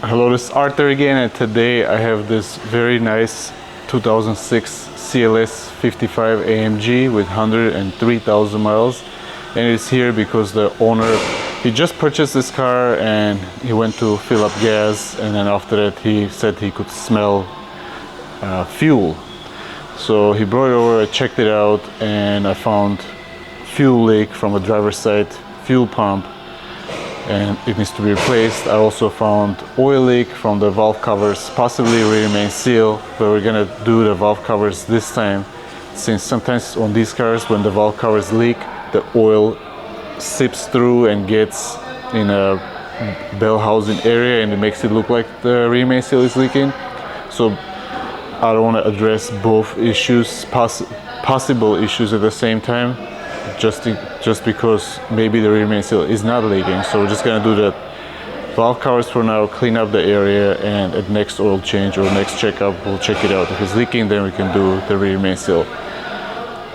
Hello, this is Arthur again, and today I have this very nice 2006 CLS55 AMG with 103,000 miles, and it's here because the owner, he just purchased this car and he went to fill up gas, and then after that he said he could smell fuel. So he brought it over, I checked it out, and I found fuel leak from a driver's side fuel pump, and it needs to be replaced. I also found oil leak from the valve covers, possibly rear main seal, but we're gonna do the valve covers this time, since sometimes on these cars when the valve covers leak, the oil seeps through and gets in a bell housing area, and it makes it look like the rear main seal is leaking. So I don't want to address both issues, possible issues at the same time, just because maybe the rear main seal is not leaking. So we're just gonna do the valve covers for now, clean up the area, and at next oil change or next checkup we'll check it out. If it's leaking, then we can do the rear main seal.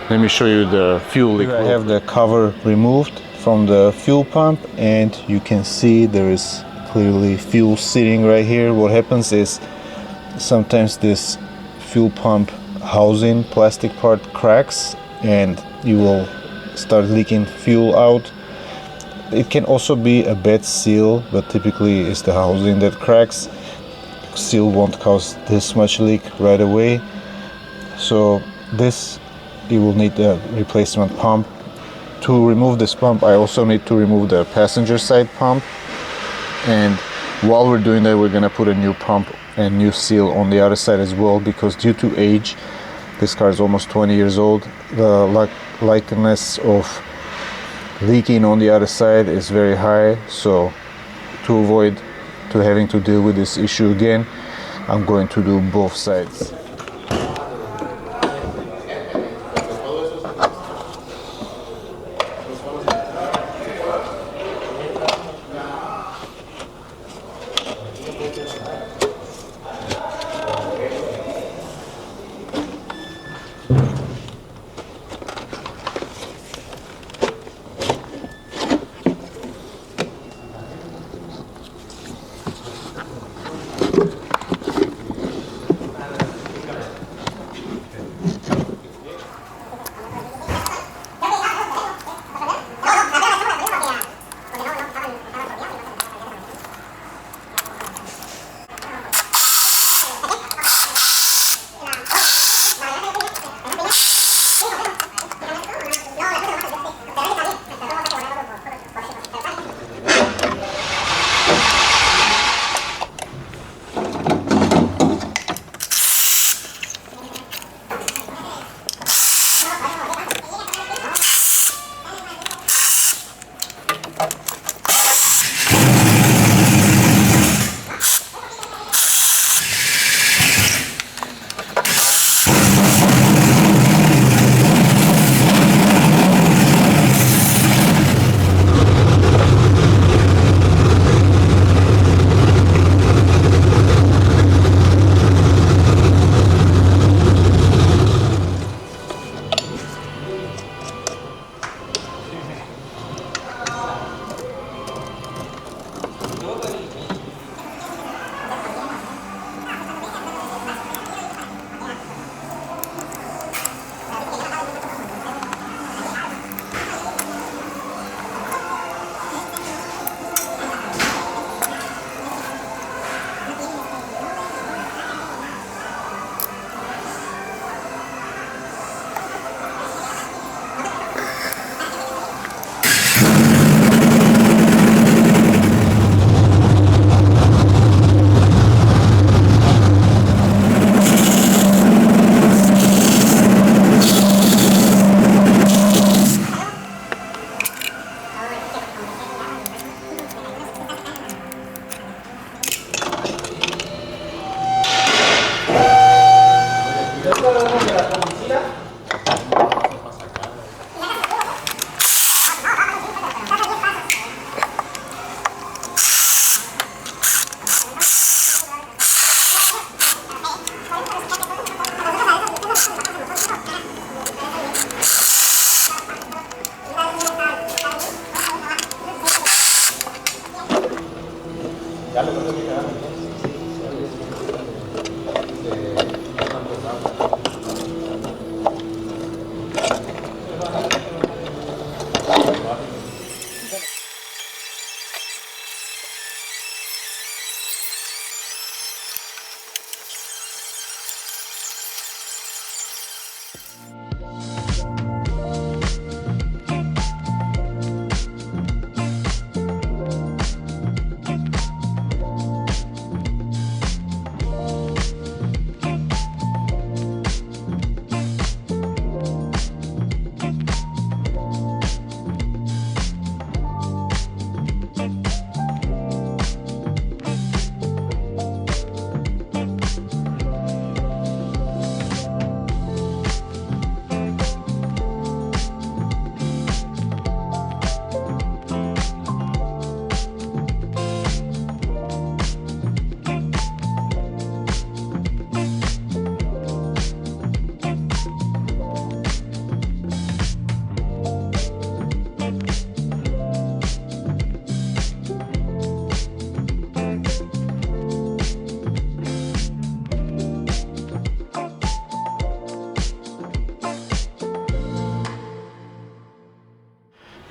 Let me show you the fuel leak. I have the cover removed from the fuel pump, and you can see there is clearly fuel sitting right here. What happens is sometimes this fuel pump housing plastic part cracks and you will start leaking fuel out. It can also be a bad seal, but typically it's the housing that cracks. Seal won't cause this much leak right away, so this you will need a replacement pump. To remove this pump, I also need to remove the passenger side pump, and while we're doing that, we're gonna put a new pump and new seal on the other side as well, because due to age, this car is almost 20 years old, the likeliness of leaking on the other side is very high. So to avoid having to deal with this issue again, I'm going to do both sides.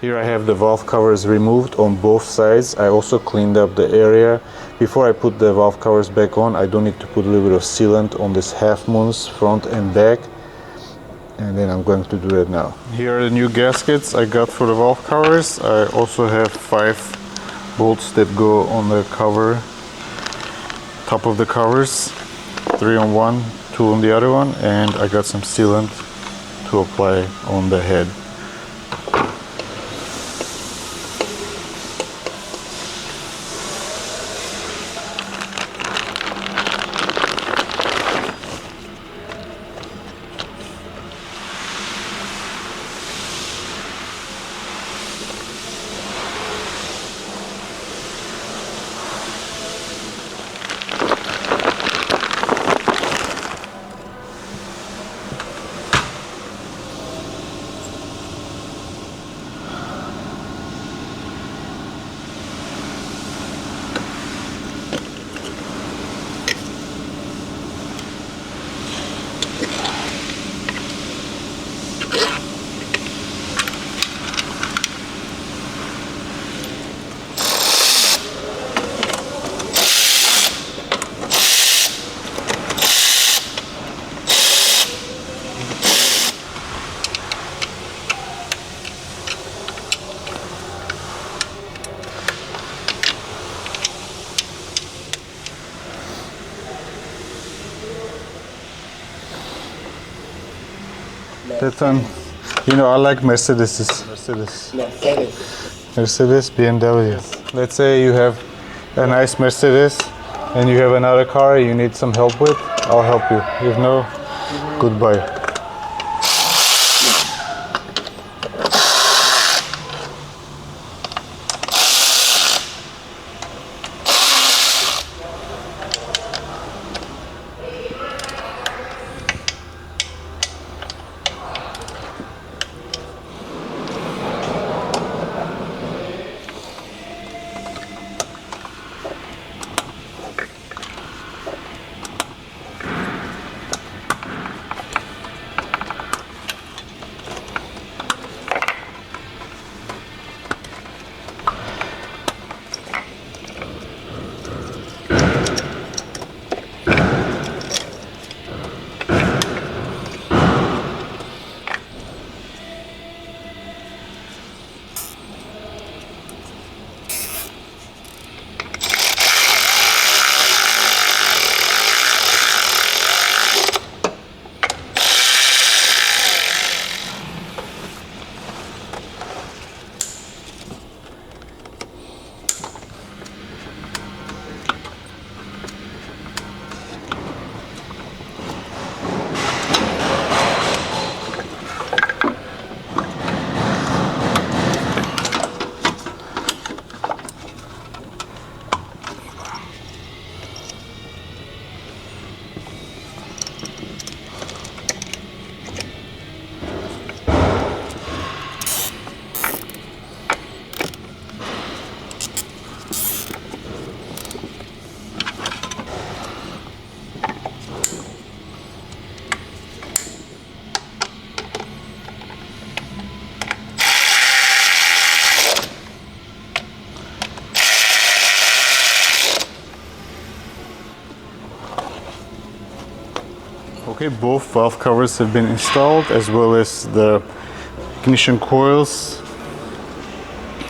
Here I have the valve covers removed on both sides. I also cleaned up the area. Before I put the valve covers back on, I do need to put a little bit of sealant on this half moons front and back. And then I'm going to do that now. Here are the new gaskets I got for the valve covers. I also have 5 bolts that go on the cover, top of the covers. 3 on one, 2 on the other one. And I got some sealant to apply on the head. That one, you know, I like Mercedes. Mercedes, BMW. Let's say you have a nice Mercedes and you have another car you need some help with, I'll help you. If no, goodbye. Okay, both valve covers have been installed, as well as the ignition coils,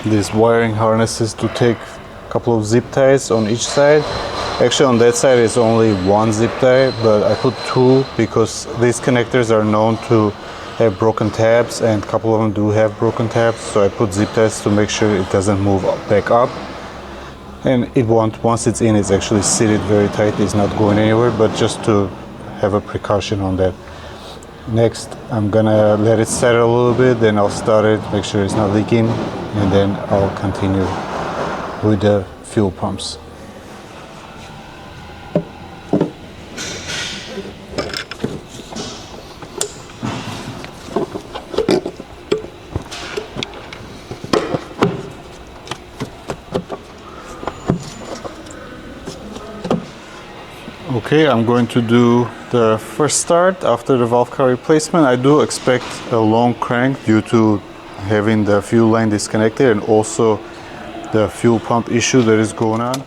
these wiring harnesses to take a couple of zip ties on each side. Actually, on that side is only one zip tie, but I put two because these connectors are known to have broken tabs, and a couple of them do have broken tabs, so I put zip ties to make sure it doesn't move back up. And it won't, once it's in, it's actually seated very tight, it's not going anywhere, but just to have a precaution on that. Next, I'm gonna let it settle a little bit, then I'll start it, make sure it's not leaking, and then I'll continue with the fuel pumps. Okay, I'm going to do the first start after the valve cover replacement. I do expect a long crank due to having the fuel line disconnected and also the fuel pump issue that is going on.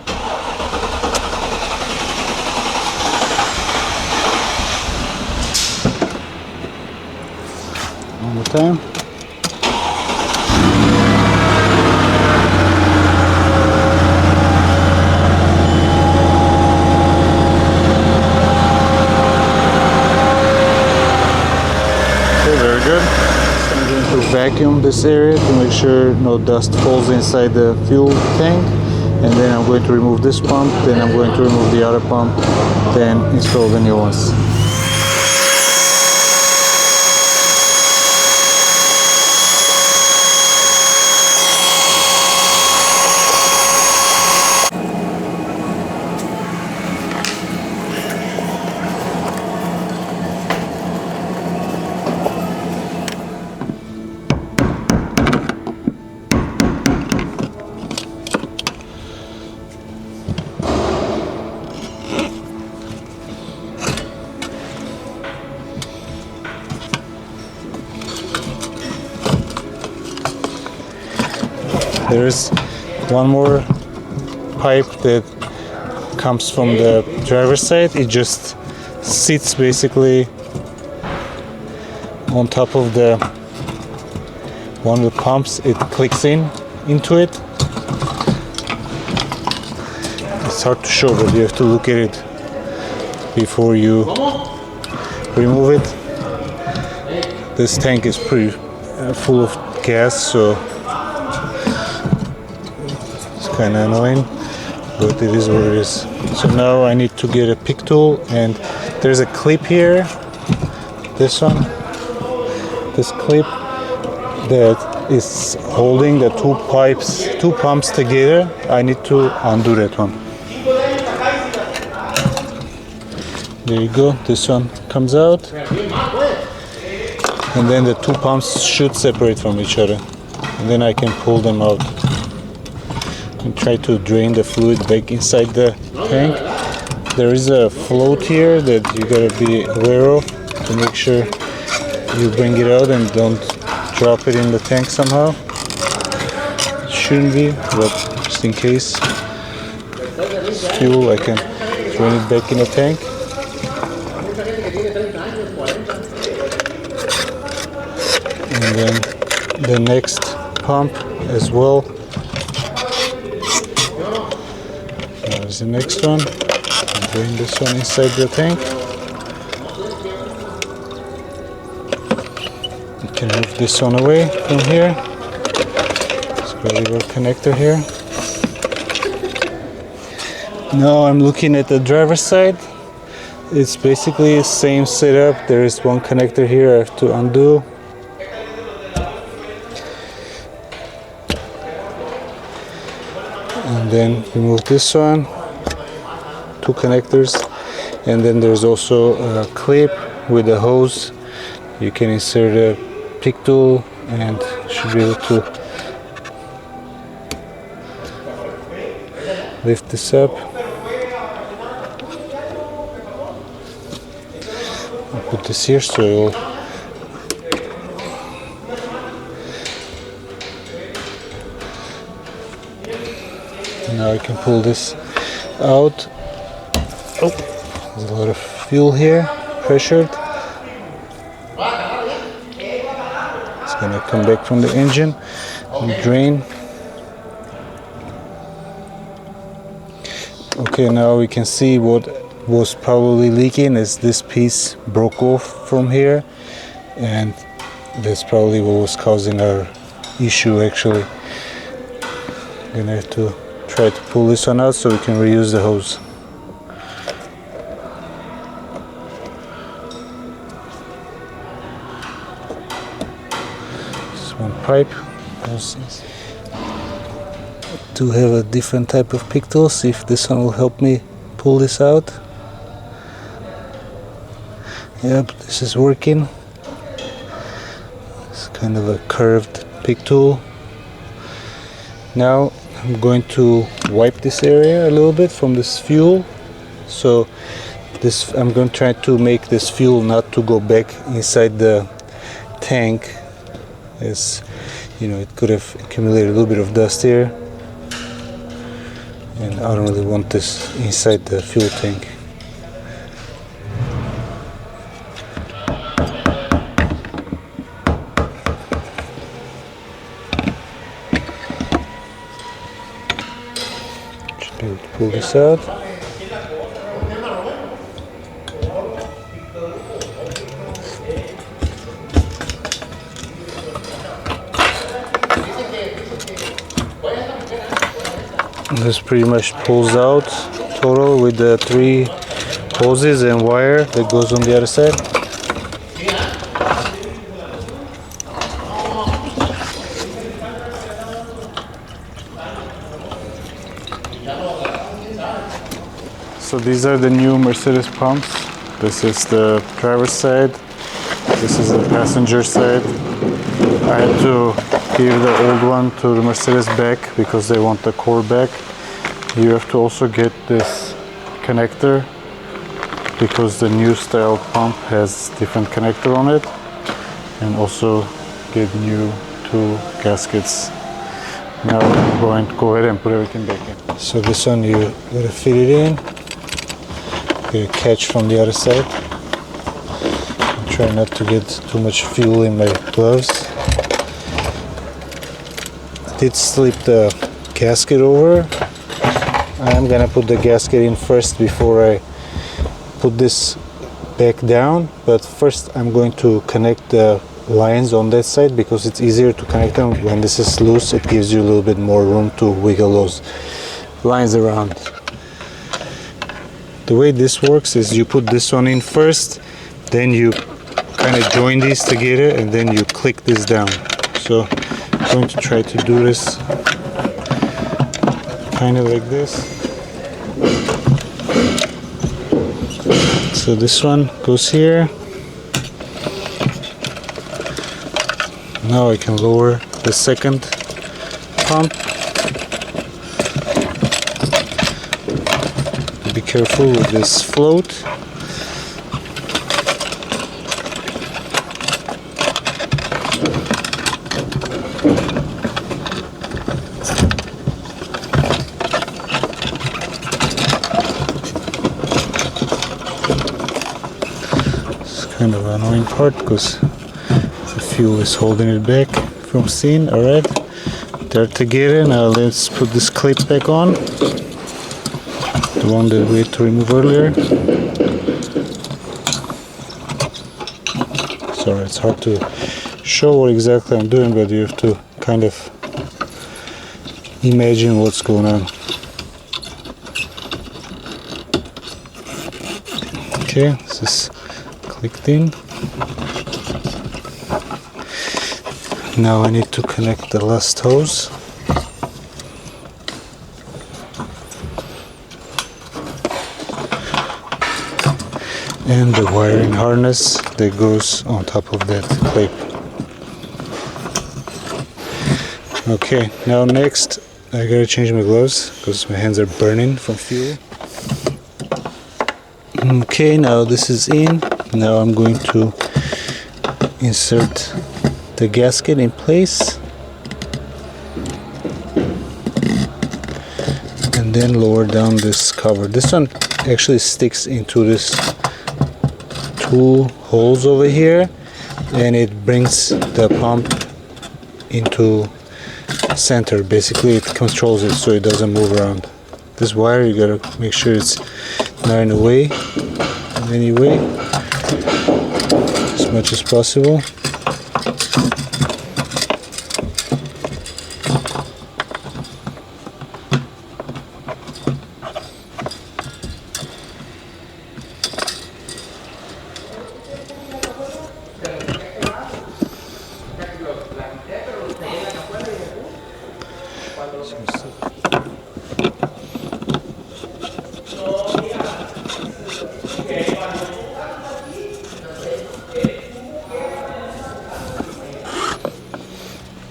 One more time. Vacuum this area to make sure no dust falls inside the fuel tank, and then I'm going to remove this pump, then I'm going to remove the other pump, then install the new ones. There's one more pipe that comes from the driver's side. It just sits basically on top of the one of the pumps. It clicks into it. It's hard to show, but you have to look at it before you remove it. This tank is pretty full of gas, so kind of annoying, but it is what it is. So now I need to get a pick tool, and there's a clip here, this one, this clip that is holding the two pumps together. I need to undo that one. There you go, this one comes out, and then the two pumps should separate from each other, and then I can pull them out and try to drain the fluid back inside the tank. There is a float here that you gotta be aware of to make sure you bring it out and don't drop it in the tank somehow. It shouldn't be, but just in case. It's fuel, I can drain it back in the tank. And then the next pump as well. There's the next one. Bring this one inside the tank. You can move this one away from here. It's got a little connector here. Now I'm looking at the driver's side. It's basically the same setup. There is one connector here I have to undo. And then remove this one, two connectors, and then there's also a clip with a hose. You can insert a pick tool and should be able to lift this up. I'll put this here so it will now I can pull this out. Oh, there's a lot of fuel here. pressured. It's gonna come back from the engine and drain. Okay, now we can see what was probably leaking is this piece broke off from here, and that's probably what was causing our issue actually. Gonna have to try to pull this one out so we can reuse the hose. Just one pipe. To have a different type of pick tool, see if this one will help me pull this out. Yep, this is working. It's kind of a curved pick tool. Now I'm going to wipe this area a little bit from this fuel. So this, I'm going to try to make this fuel not to go back inside the tank, as you know, it could have accumulated a little bit of dust here, and I don't really want this inside the fuel tank. Should be able to pull this out. This pretty much pulls out total with the 3 hoses and wire that goes on the other side. So these are the new Mercedes pumps. This is the driver's side. This is the passenger side. I had to give the old one to the Mercedes back because they want the core back. You have to also get this connector because the new style pump has different connector on it, and also get new 2 gaskets. Now I'm going to go ahead and put everything back in. So this one you gotta fit it in. Get a catch from the other side. Try not to get too much fuel in my gloves. I did slip the gasket over. I'm gonna put the gasket in first before I put this back down, but first I'm going to connect the lines on that side because it's easier to connect them. When this is loose, it gives you a little bit more room to wiggle those lines around. The way this works is you put this one in first, then you kind of join these together, and then you click this down. So I'm going to try to do this kind of like this. So this one goes here. Now I can lower the second pump. Be careful with this float. Kind of an annoying part because the fuel is holding it back from seeing. Alright, they're together. Now let's put this clip back on, the one that we had to remove earlier. Sorry, it's hard to show what exactly I'm doing, but you have to kind of imagine what's going on. Okay, this is clicked in. Now I need to connect the last hose. And the wiring harness that goes on top of that clip. Okay, now next I gotta change my gloves because my hands are burning from fuel. Okay, now this is in. Now I'm going to insert the gasket in place and then lower down this cover. This one actually sticks into this two holes over here, and it brings the pump into center. Basically it controls it so it doesn't move around. This wire, you gotta make sure it's not in the way in any way, as much as possible.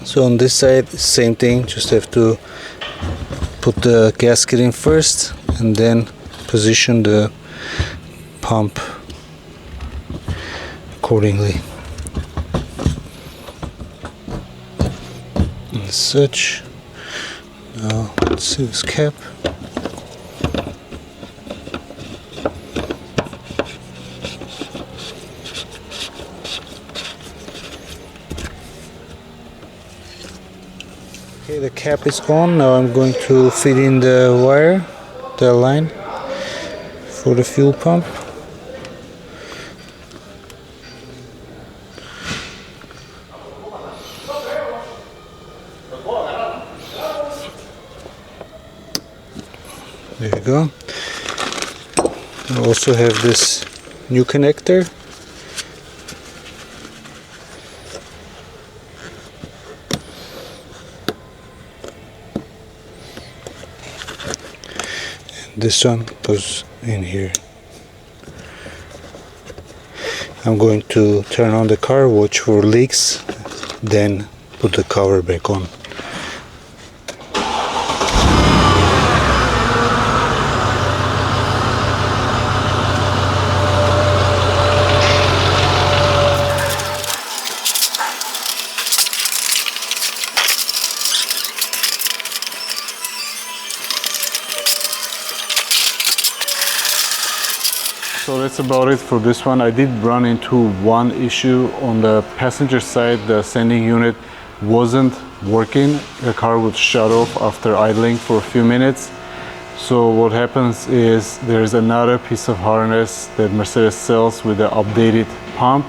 So on this side, same thing, just have to put the gasket in first and then position the pump accordingly. And such. Now let's see this cap. Okay, the cap is on. Now I'm going to feed in the wire, the line for the fuel pump. There you go. I also have this new connector. This one goes in here. I'm going to turn on the car, watch for leaks, then put the cover back on. So that's about it for this one. I did run into one issue on the passenger side. The sending unit wasn't working. The car would shut off after idling for a few minutes. So what happens is there's another piece of harness that Mercedes sells with the updated pump.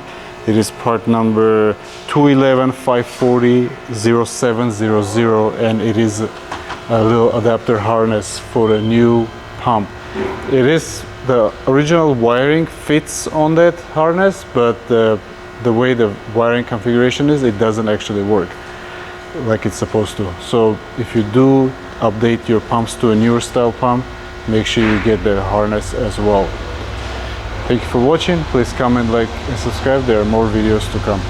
It is part number 211-540-0700, and it is a little adapter harness for the new pump. The original wiring fits on that harness, but the way the wiring configuration is, it doesn't actually work like it's supposed to. So if you do update your pumps to a newer style pump, make sure you get the harness as well. Thank you for watching. Please comment, like, and subscribe. There are more videos to come.